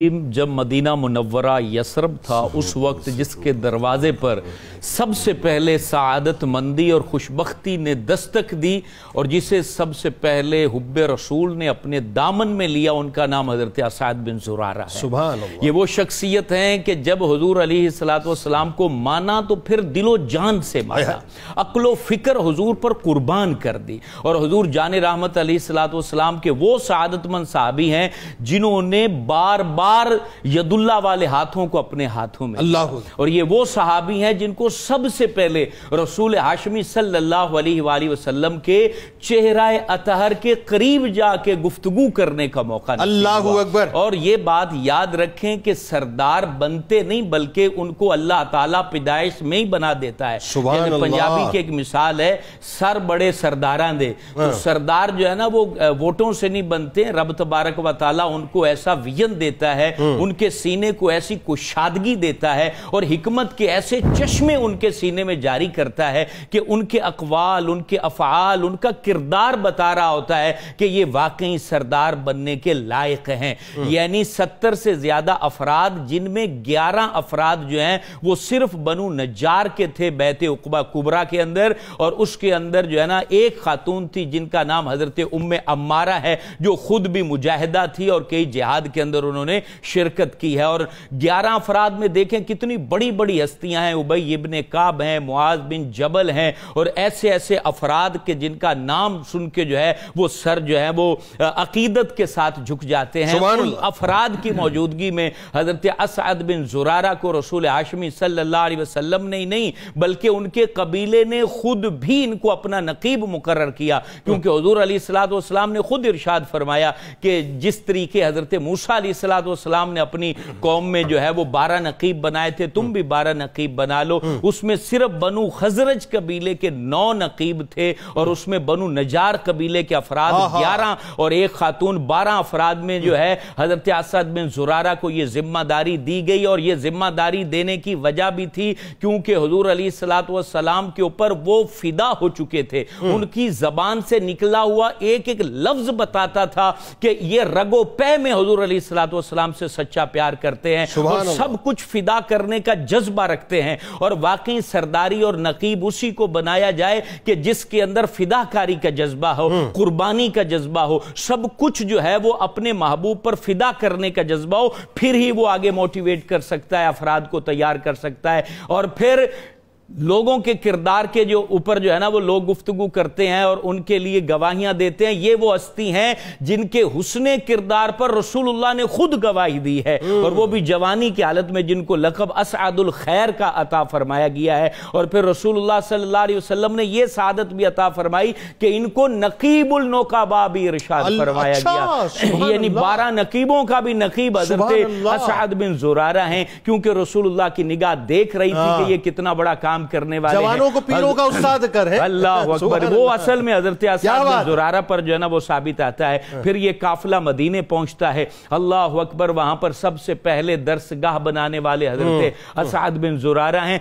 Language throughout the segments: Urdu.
جب مدینہ منورہ یثرب تھا اس وقت جس کے دروازے پر سب سے پہلے سعادت مندی اور خوشبختی نے دستک دی اور جسے سب سے پہلے حب رسول نے اپنے دامن میں لیا، ان کا نام حضرت اسعد بن زرارہ ہے۔ سبحان اللہ۔ یہ وہ شخصیت ہیں کہ جب حضور علیہ السلام کو مانا تو پھر دل و جان سے مانا، عقل و فکر حضور پر قربان کر دی، اور حضور جان رحمت علیہ السلام کے وہ سعادت مند صحابی ہیں جنہوں نے بار بار ید اللہ والے ہاتھوں کو اپنے ہاتھوں میں اللہ، اور یہ وہ صحابی ہیں جن کو سب سے پہلے رسول ہاشمی صلی اللہ علیہ وآلہ وسلم کے چہرہ اطہر کے قریب جا کے گفتگو کرنے کا موقع نصیب اللہ ہوا۔ اکبر۔ اور یہ بات یاد رکھیں کہ سردار بنتے نہیں بلکہ ان کو اللہ تعالیٰ پیدائش میں ہی بنا دیتا ہے۔ سبحان اللہ۔ پنجابی کی ایک مثال ہے، سر بڑے سرداراں دے، تو سردار جو ہے نا وہ ووٹوں سے نہیں بنتے، رب تبارک و تعالیٰ ان کو ایسا ویژن دیتا ہے، ان کے سینے کو ایسی کشادگی دیتا ہے اور حکمت کے ایسے چشمے ان کے سینے میں جاری کرتا ہے کہ ان کے اقوال، ان کے افعال، ان کا کردار بتا رہا ہوتا ہے کہ یہ واقعی سردار بننے کے لائق ہیں۔ یعنی 70 سے زیادہ افراد، جن میں 11 افراد جو ہیں وہ صرف بنو نجار کے تھے بیت عقبہ کبریٰ کے اندر، اور اس کے اندر جو ہے نا ایک خاتون تھی جن کا نام حضرت ام عمارہ ہے، جو خود بھی مجاہدہ تھی اور کئی جہاد کے اندر انہوں نے شرکت کی ہے۔ اور 11 افراد میں دیکھیں کتنی بڑی بڑی ہستیاں ہیں، ابی ابن کعب ہیں، معاذ بن جبل ہیں، اور ایسے ایسے افراد کے جن کا نام سن کے جو ہے وہ سر جو ہے وہ عقیدت کے ساتھ جھک جاتے ہیں۔ ان افراد کی موجودگی میں حضرت اسعد بن زرارہ کو رسول ہاشمی صلی اللہ علیہ وسلم نے ہی نہیں بلکہ ان کے قبیلے نے خود بھی ان کو اپنا نقیب مقرر کیا، کیونکہ حضور علیہ السلام نے خود ارشاد فرمایا کہ جس طریقے حضرت موسیٰ علیہ السلام نے اپنی قوم میں جو ہے وہ 12 نقیب بنائے تھے، تم بھی 12 نقیب بنا لو۔ اس میں صرف بنو خزرج قبیلے کے 9 نقیب تھے، اور اس میں بنو نجار قبیلے کے افراد 11 اور ایک خاتون 12 افراد میں جو ہے حضرت اسعد بن زرارہ کو یہ ذمہ داری دی گئی۔ اور یہ ذمہ داری دینے کی وجہ بھی تھی کیونکہ حضور علیہ السلام کے اوپر وہ فدا ہو چکے تھے، ان کی زبان سے نکلا ہوا ایک ایک لفظ بتاتا تھا کہ یہ رگ و پے میں حضور علیہ السلام سے سچا پیار کرتے ہیں اور سب کچھ فدا کرنے کا جذبہ رکھتے ہیں۔ اور واقعی سرداری اور نقیب اسی کو بنایا جائے کہ جس کے اندر فدا کاری کا جذبہ ہو، قربانی کا جذبہ ہو، سب کچھ جو ہے وہ اپنے محبوب پر فدا کرنے کا جذبہ ہو، پھر ہی وہ آگے موٹیویٹ کر سکتا ہے، افراد کو تیار کر سکتا ہے۔ اور پھر لوگوں کے کردار کے جو اوپر جو ہے نا وہ لوگ گفتگو کرتے ہیں اور ان کے لیے گواہیاں دیتے ہیں، یہ وہ ہستی ہیں جن کے حسن کردار پر رسول اللہ نے خود گواہی دی ہے، اور وہ بھی جوانی کی حالت میں، جن کو لقب اسعد الخیر کا عطا فرمایا گیا ہے۔ اور پھر رسول اللہ صلی اللہ علیہ وسلم نے یہ سعادت بھی عطا فرمائی کہ ان کو نقیب النقباء بھی ارشاد فرمایا گیا، یعنی 12 نقیبوں کا بھی نقیب حضرت اسعد بن زرارہ ہیں، کیونکہ رسول اللہ کی نگاہ دیکھ رہی تھی کہ یہ کتنا بڑا کام کرنے والے ہیں، جوانوں کو پیروں کا استاد کر ہے۔ اللہ اکبر۔ وہ اصل میں حضرت اسعد بن زرارہ پر جو ہے نا وہ ثابت آتا ہے۔ پھر یہ قافلہ مدینے پہنچتا ہے، اللہ اکبر، وہاں پر سب سے پہلے درسگاہ بنانے والے حضرت اسعد بن زرارہ ہیں۔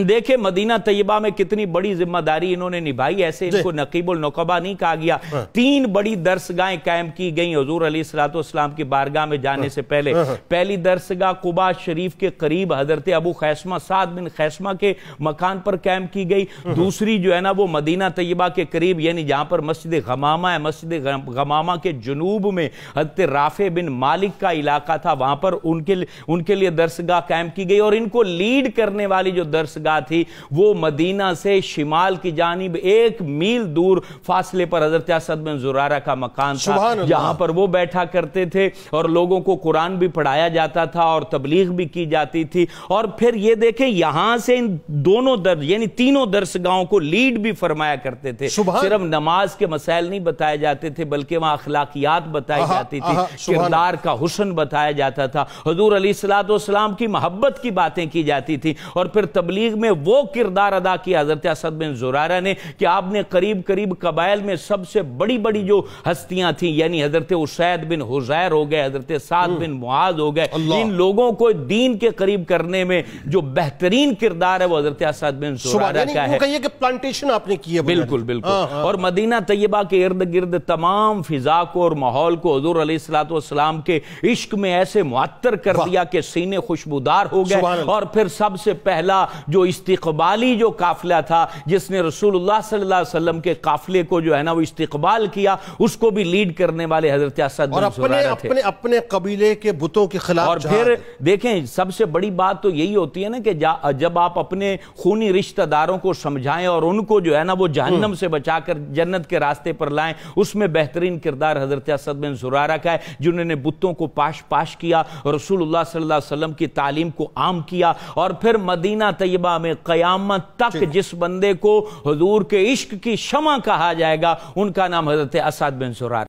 دیکھیں مدینہ طیبہ میں کتنی بڑی ذمہ داری انہوں نے نبھائی، ایسے ان کو نقیب النقباء نہیں کہا گیا۔ 3 بڑی درسگاہیں قائم کی گئیں حضور علیہ السلام کی بارگاہ میں جانے سے پہلے۔ پہلی درسگاہ قباء شریف کے قریب حضرت ابو خیثمہ سعد بن خیثمہ کے مکان پر قائم کی گئی۔ دوسری جو ہے نا وہ مدینہ طیبہ کے قریب، یعنی جہاں پر مسجد غمامہ ہے، مسجد غمامہ کے جنوب میں حضرت رافع بن مالک کا علاقہ تھا، وہاں پر ان کے لیے درسگاہ قائم کی گئی۔ اور ان کو لیڈ کرنے والی جو درسگاہ تھی وہ مدینہ سے شمال کی جانب 1 میل دور فاصلے پر حضرت اسعد بن زرارہ کا مکان تھا، جہاں پر وہ بیٹھا کرتے تھے اور لوگوں کو قرآن بھی پڑھایا جاتا تھا اور تبلیغ بھی کی جاتی تھی۔ اور پھر یہ دیکھیں یہاں سے ان دونوں یعنی تینوں درسگاہوں کو لیڈ بھی فرمایا کرتے تھے۔ صرف نماز کے مسائل نہیں بتائے جاتے تھے بلکہ وہاں اخلاقیات بتائی جاتی تھی، کردار کا حسن بتایا جاتا تھا، حضور علیہ السلام کی محبت کی باتیں کی جاتی تھی۔ اور پھر تبلیغ میں وہ کردار ادا کیا حضرت اسعد بن زرارہ نے کہ آپ نے قریب قبائل میں سب سے بڑی بڑی جو ہستیاں تھیں، یعنی حضرت اسید بن حزیر ہو گئے، حضرت سعد بن معاذ ہو گئے، ان لوگوں کو دین کے قریب کرنے میں جو بہترین کردار ہے وہ حضرت اسد بن زرارہ کا ہے۔ کہ پلانٹیشن آپ نے کی ہے، بالکل بالکل، اور مدینہ طیبہ کے ارد گرد تمام فضا کو اور ماحول کو حضور علیہ السلام کے عشق میں ایسے معطر کر دیا کہ سینے خوشبودار ہو گئے۔ اور پھر سب سے پہلا جو استقبالی جو قافلہ تھا جس نے رسول اللہ صلی اللہ علیہ وسلم کے قافلے کو جو ہے نا وہ استقبال کیا، اس کو بھی لیڈ کرنے والے حضرت اسد بن زرارہ تھے، اور اپنے قبیلے کے بتوں کے خلاف۔ اور پھر دیکھیں سب سے بڑی بات تو یہی ہوتی ہے نا کہ جب آپ اپنے خونی رشتہ داروں کو سمجھائیں اور ان کو جو ہے نا وہ جہنم سے بچا کر جنت کے راستے پر لائیں، اس میں بہترین کردار حضرت اسد بن زرارہ کا ہے، جنہوں نے بتوں کو پاش کیا، رسول اللہ صلی اللہ علیہ وسلم کی تعلیم کو عام کیا، اور پھر مدینہ طیبہ میں قیامت تک جس بندے کو حضور کے عشق کی شمع کہا جائے گا ان کا نام حضرت اسد بن زرارہ۔